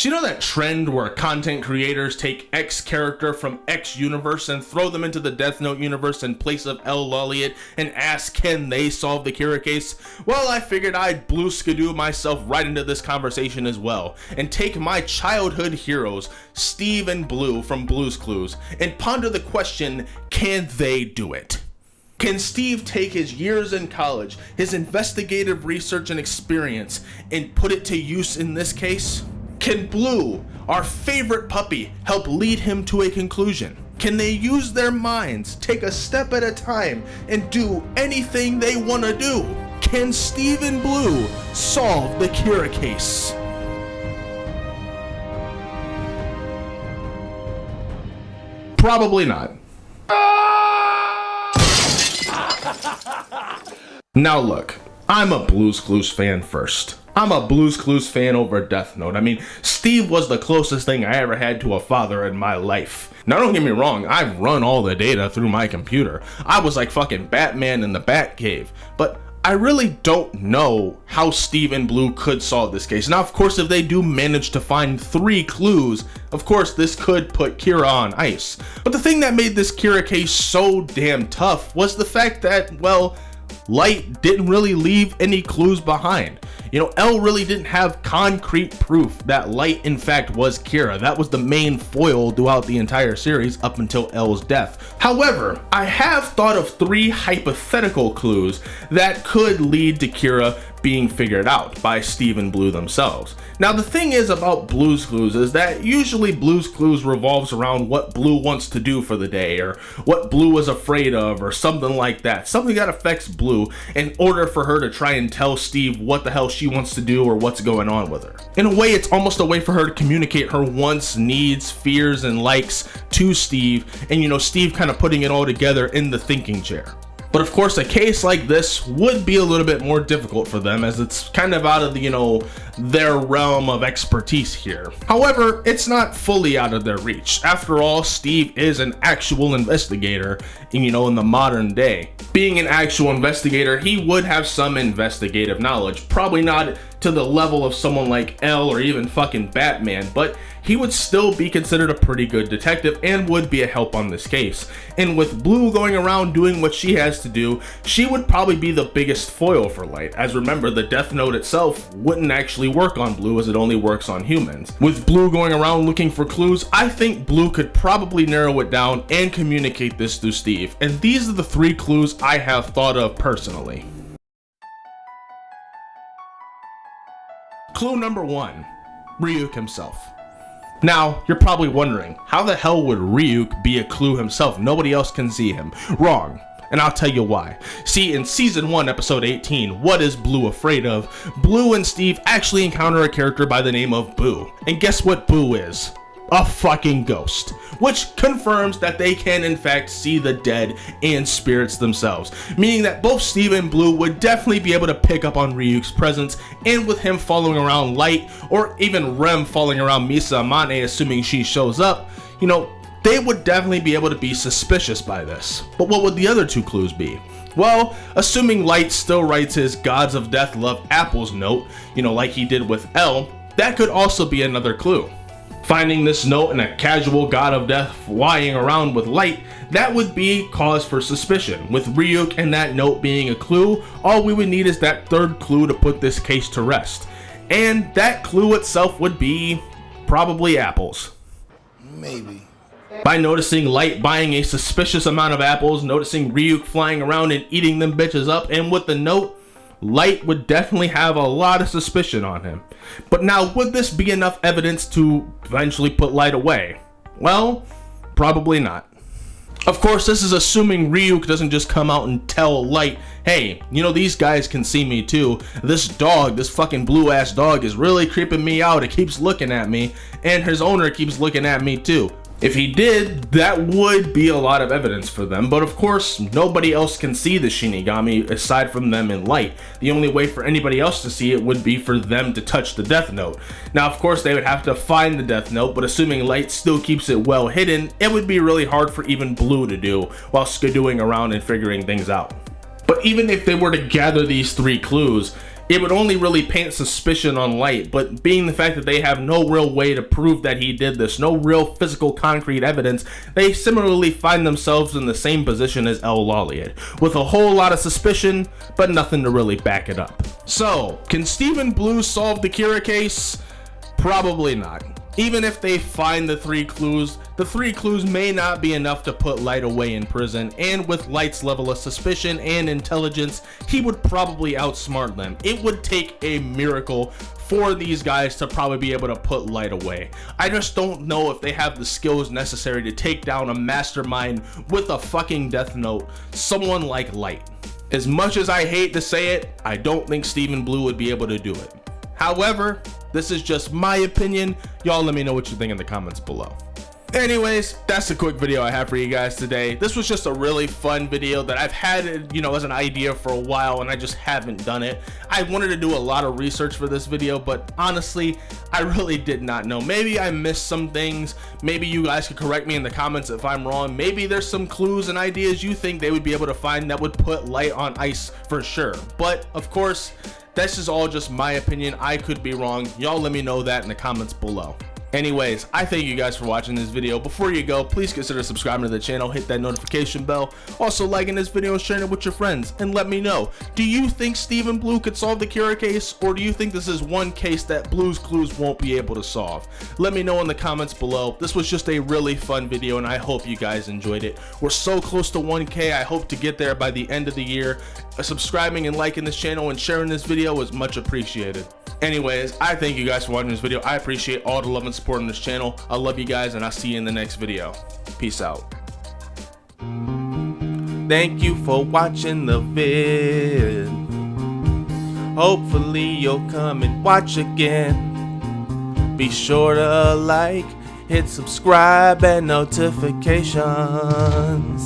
You know that trend where content creators take X character from X universe and throw them into the Death Note universe in place of El Lolliot and ask can they solve the Kira case? Well, I figured I'd blue skidoo myself right into this conversation as well and take my childhood heroes, Steve and Blue from Blue's Clues, and ponder the question, can they do it? Can Steve take his years in college, his investigative research and experience, and put it to use in this case? Can Blue, our favorite puppy, help lead him to a conclusion? Can they use their minds, take a step at a time, and do anything they want to do? Can Steve and Blue solve the Kira case? Probably not. Now look, I'm a Blue's Clues fan first. I'm a Blue's Clues fan over Death Note. I mean, Steve was the closest thing I ever had to a father in my life. Now don't get me wrong, I've run all the data through my computer. I was like fucking Batman in the Batcave. But I really don't know how Steve and Blue could solve this case. Now, of course, if they do manage to find 3 clues, of course, this could put Kira on ice. But the thing that made this Kira case so damn tough was the fact that, well, Light didn't really leave any clues behind. You know, L really didn't have concrete proof that Light in fact was Kira. That was the main foil throughout the entire series up until L's death. However, I have thought of 3 hypothetical clues that could lead to Kira being figured out by Steve and Blue themselves. Now the thing is about Blue's Clues is that usually Blue's Clues revolves around what Blue wants to do for the day or what Blue is afraid of or something like that. Something that affects Blue in order for her to try and tell Steve what the hell she wants to do or what's going on with her. In a way, it's almost a way for her to communicate her wants, needs, fears, and likes to Steve, and you know, Steve kind of putting it all together in the thinking chair. But of course, a case like this would be a little bit more difficult for them as it's kind of out of the, you know, their realm of expertise here. However, it's not fully out of their reach. After all, Steve is an actual investigator, you know, in the modern day. Being an actual investigator, he would have some investigative knowledge. Probably not to the level of someone like L or even fucking Batman, but he would still be considered a pretty good detective and would be a help on this case. And with Blue going around doing what she has to do, she would probably be the biggest foil for Light, as remember, the Death Note itself wouldn't actually work on Blue as it only works on humans. With Blue going around looking for clues, I think Blue could probably narrow it down and communicate this through Steve. And these are the 3 clues I have thought of personally. Clue number 1, Ryuk himself. Now, you're probably wondering, how the hell would Ryuk be a clue himself? Nobody else can see him. Wrong. And I'll tell you why. See, in Season 1, Episode 18, What is Blue Afraid of? Blue and Steve actually encounter a character by the name of Boo. And guess what Boo is? A fucking ghost, which confirms that they can in fact see the dead and spirits themselves, meaning that both Steve and Blue would definitely be able to pick up on Ryuk's presence, and with him following around Light, or even Rem following around Misa Amane assuming she shows up, you know, they would definitely be able to be suspicious by this. But what would the other 2 clues be? Well, assuming Light still writes his Gods of Death Love Apples note, you know, like he did with L, that could also be another clue. Finding this note in a casual God of Death flying around with Light, that would be cause for suspicion. With Ryuk and that note being a clue, all we would need is that 3rd clue to put this case to rest. And that clue itself would be probably apples. Maybe. By noticing Light buying a suspicious amount of apples, noticing Ryuk flying around and eating them bitches up, and with the note, Light would definitely have a lot of suspicion on him. But now, would this be enough evidence to eventually put Light away? Well, probably not. Of course, this is assuming Ryuk doesn't just come out and tell Light, hey, you know, these guys can see me too. This dog, this fucking blue ass dog is really creeping me out. It keeps looking at me, and his owner keeps looking at me too. If he did, that would be a lot of evidence for them, but of course, nobody else can see the Shinigami aside from them and Light. The only way for anybody else to see it would be for them to touch the Death Note. Now, of course, they would have to find the Death Note, but assuming Light still keeps it well hidden, it would be really hard for even Blue to do while skidooing around and figuring things out. But even if they were to gather these 3 clues, it would only really paint suspicion on Light, but being the fact that they have no real way to prove that he did this, no real physical concrete evidence, they similarly find themselves in the same position as El Lauliat, with a whole lot of suspicion, but nothing to really back it up. So, can Stephen Blue solve the Kira case? Probably not. Even if they find the three clues may not be enough to put Light away in prison, and with Light's level of suspicion and intelligence, he would probably outsmart them. It would take a miracle for these guys to probably be able to put Light away. I just don't know if they have the skills necessary to take down a mastermind with a fucking death note, someone like Light. As much as I hate to say it, I don't think Stephen Blue would be able to do it. However, this is just my opinion. Y'all let me know what you think in the comments below. Anyways, that's the quick video I have for you guys today. This was just a really fun video that I've had, as an idea for a while, and I just haven't done it. I wanted to do a lot of research for this video, but honestly, I really did not know. Maybe I missed some things. Maybe you guys could correct me in the comments if I'm wrong. Maybe there's some clues and ideas you think they would be able to find that would put Light on ice for sure. But of course, this is all just my opinion. I could be wrong. Y'all let me know that in the comments below. Anyways, I thank you guys for watching this video. Before you go, please consider subscribing to the channel, hit that notification bell, also liking this video and sharing it with your friends, and let me know, do you think Stephen Blue could solve the Kira case, or do you think this is one case that Blue's Clues won't be able to solve? Let me know in the comments below. This was just a really fun video, and I hope you guys enjoyed it. We're so close to 1K. I hope to get there by the end of the year. Subscribing and liking this channel and sharing this video is much appreciated. Anyways, I thank you guys for watching this video. I appreciate all the love and support on this channel. I love you guys, and I'll see you in the next video. Peace out. Thank you for watching the vid. Hopefully you'll come and watch again. Be sure to like, hit subscribe and notifications.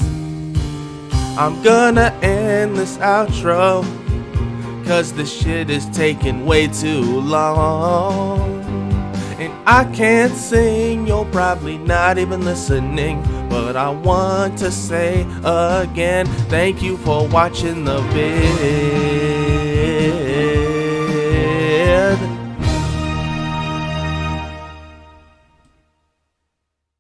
I'm gonna end this outro, cause this shit is taking way too long. And I can't sing, you're probably not even listening, but I want to say again, thank you for watching the video.